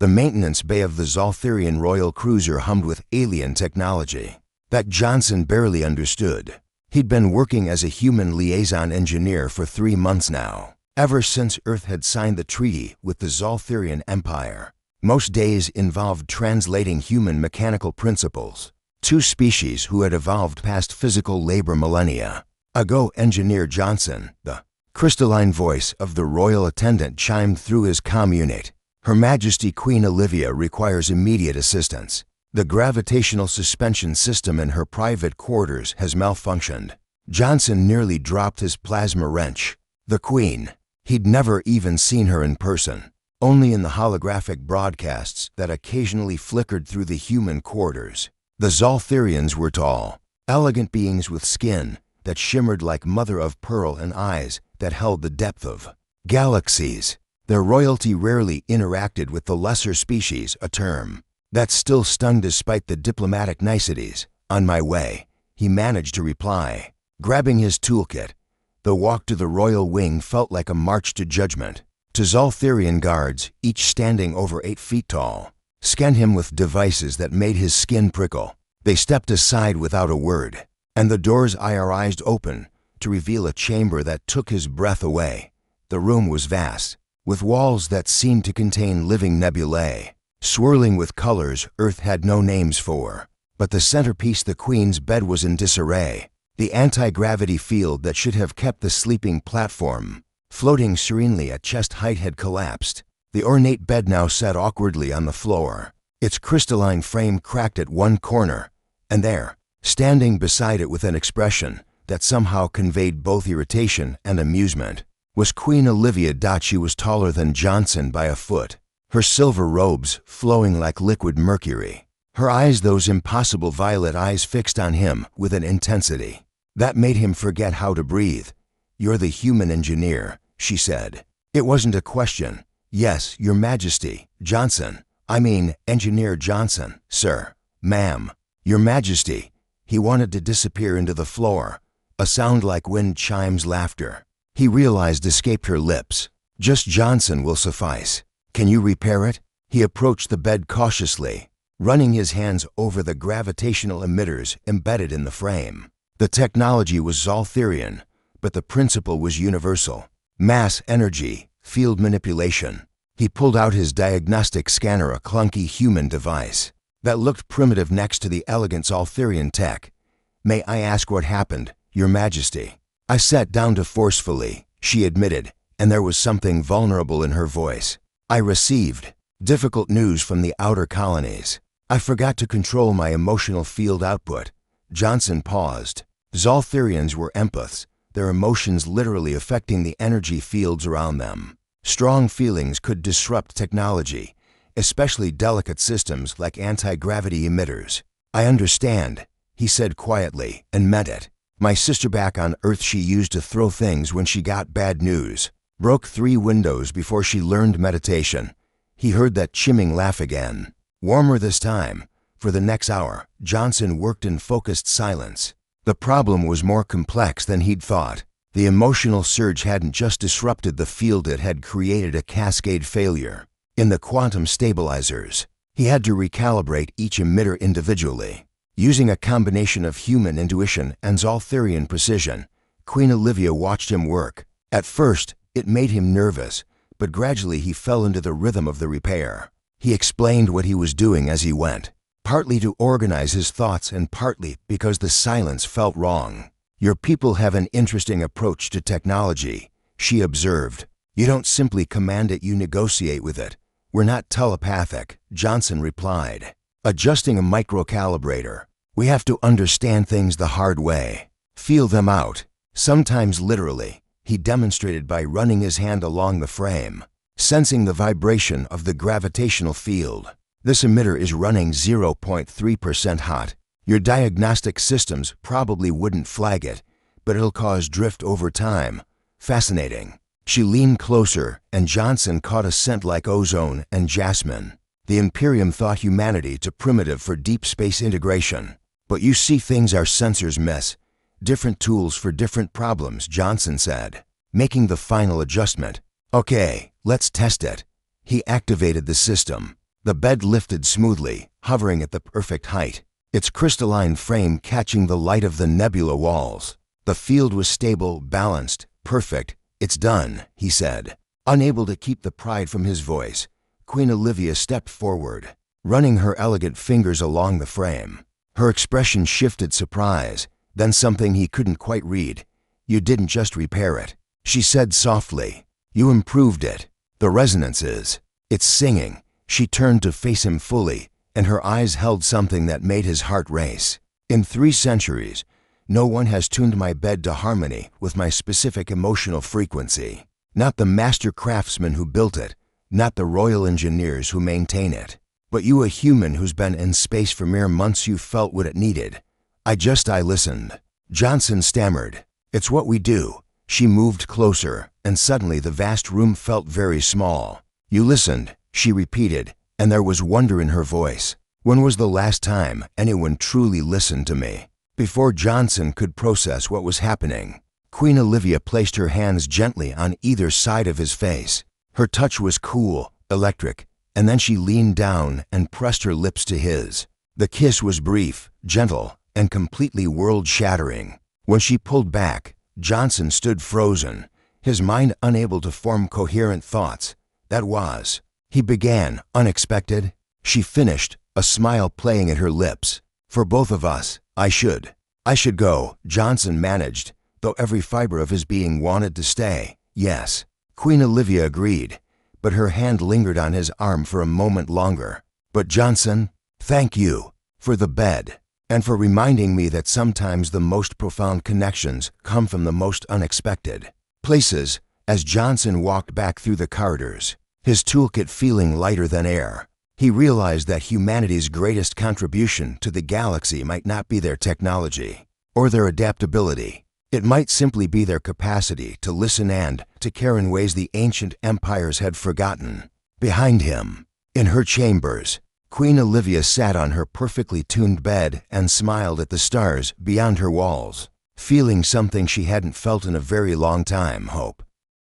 The maintenance bay of the Zoltherian royal cruiser hummed with alien technology that Johnson barely understood. He'd been working as a human liaison engineer for 3 months now, ever since Earth had signed the treaty with the Zoltherian Empire. Most days involved translating human mechanical principles. 2 species who had evolved past physical labor millennia ago. Engineer Johnson, the crystalline voice of the royal attendant chimed through his comm unit. Her Majesty Queen Olivia requires immediate assistance. The gravitational suspension system in her private quarters has malfunctioned. Johnson nearly dropped his plasma wrench. The Queen. He'd never even seen her in person, only in the holographic broadcasts that occasionally flickered through the human quarters. The Zoltherians were tall, elegant beings with skin that shimmered like mother-of-pearl and eyes that held the depth of galaxies. Their royalty rarely interacted with the lesser species, a term that still stung despite the diplomatic niceties. On my way, he managed to reply, grabbing his toolkit. The walk to the royal wing felt like a march to judgment. To Zoltherian guards, each standing over 8 feet tall, scanned him with devices that made his skin prickle. They stepped aside without a word, and the doors IRized open to reveal a chamber that took his breath away. The room was vast, with walls that seemed to contain living nebulae, swirling with colors Earth had no names for. But the centerpiece, the Queen's bed, was in disarray. The anti-gravity field that should have kept the sleeping platform floating serenely at chest height had collapsed. The ornate bed now sat awkwardly on the floor, its crystalline frame cracked at one corner, and there, standing beside it with an expression that somehow conveyed both irritation and amusement, was Queen Olivia. She was taller than Johnson by a foot, her silver robes flowing like liquid mercury. Her eyes, those impossible violet eyes, fixed on him with an intensity that made him forget how to breathe. "You're the human engineer," she said. It wasn't a question. "Yes, Your Majesty, Johnson. I mean, Engineer Johnson, sir. Ma'am, Your Majesty." He wanted to disappear into the floor. A sound like wind chimes, laughter, he realized, escaped her lips. "Just Johnson will suffice. Can you repair it?" He approached the bed cautiously, running his hands over the gravitational emitters embedded in the frame. The technology was Zoltherian, but the principle was universal. Mass energy, field manipulation. He pulled out his diagnostic scanner, a clunky human device that looked primitive next to the elegant Zoltherian tech. "May I ask what happened, Your Majesty?" "I sat down too forcefully," she admitted, and there was something vulnerable in her voice. "I received difficult news from the outer colonies. I forgot to control my emotional field output." Johnson paused. Zoltherians were empaths, their emotions literally affecting the energy fields around them. Strong feelings could disrupt technology, especially delicate systems like anti-gravity emitters. "I understand," he said quietly, and meant it. "My sister back on Earth, she used to throw things when she got bad news. Broke 3 windows before she learned meditation." He heard that chimming laugh again. Warmer this time. For the next hour, Johnson worked in focused silence. The problem was more complex than he'd thought. The emotional surge hadn't just disrupted the field, it had created a cascade failure in the quantum stabilizers. He had to recalibrate each emitter individually, using a combination of human intuition and Zoltherian precision. Queen Olivia watched him work. At first, it made him nervous, but gradually he fell into the rhythm of the repair. He explained what he was doing as he went, partly to organize his thoughts and partly because the silence felt wrong. "Your people have an interesting approach to technology," she observed. "You don't simply command it, you negotiate with it." "We're not telepathic," Johnson replied. "Adjusting a microcalibrator. We have to understand things the hard way, feel them out, sometimes literally." He demonstrated by running his hand along the frame, sensing the vibration of the gravitational field. "This emitter is running 0.3% hot. Your diagnostic systems probably wouldn't flag it, but it'll cause drift over time." "Fascinating." She leaned closer, and Johnson caught a scent like ozone and jasmine. The Imperium thought humanity too primitive for deep space integration. "But you see things our sensors miss. Different tools for different problems," Johnson said, making the final adjustment. "Okay, let's test it." He activated the system. The bed lifted smoothly, hovering at the perfect height, its crystalline frame catching the light of the nebula walls. The field was stable, balanced, perfect. "It's done," he said. Unable to keep the pride from his voice, Queen Olivia stepped forward, running her elegant fingers along the frame. Her expression shifted surprise, then something he couldn't quite read. "You didn't just repair it," she said softly. "You improved it. The resonances. It's singing." She turned to face him fully, and her eyes held something that made his heart race. "In 3 centuries, no one has tuned my bed to harmony with my specific emotional frequency. Not the master craftsman who built it, not the royal engineers who maintain it, but you, a human who's been in space for mere months. You felt what it needed. I listened." Johnson stammered. "It's what we do." She moved closer, and suddenly the vast room felt very small. "You listened," she repeated, and there was wonder in her voice. "When was the last time anyone truly listened to me?" Before Johnson could process what was happening, Queen Olivia placed her hands gently on either side of his face. Her touch was cool, electric, and then she leaned down and pressed her lips to his. The kiss was brief, gentle, and completely world-shattering. When she pulled back, Johnson stood frozen, his mind unable to form coherent thoughts. "That was," he began, unexpected. She finished, a smile playing at her lips. "For both of us, I should go," Johnson managed, though every fiber of his being wanted to stay. "Yes," Queen Olivia agreed, but her hand lingered on his arm for a moment longer. "But Johnson, thank you for the bed, and for reminding me that sometimes the most profound connections come from the most unexpected places." As Johnson walked back through the corridors, his toolkit feeling lighter than air, he realized that humanity's greatest contribution to the galaxy might not be their technology or their adaptability. It might simply be their capacity to listen and to care in ways the ancient empires had forgotten. Behind him, in her chambers, Queen Olivia sat on her perfectly tuned bed and smiled at the stars beyond her walls, feeling something she hadn't felt in a very long time: hope.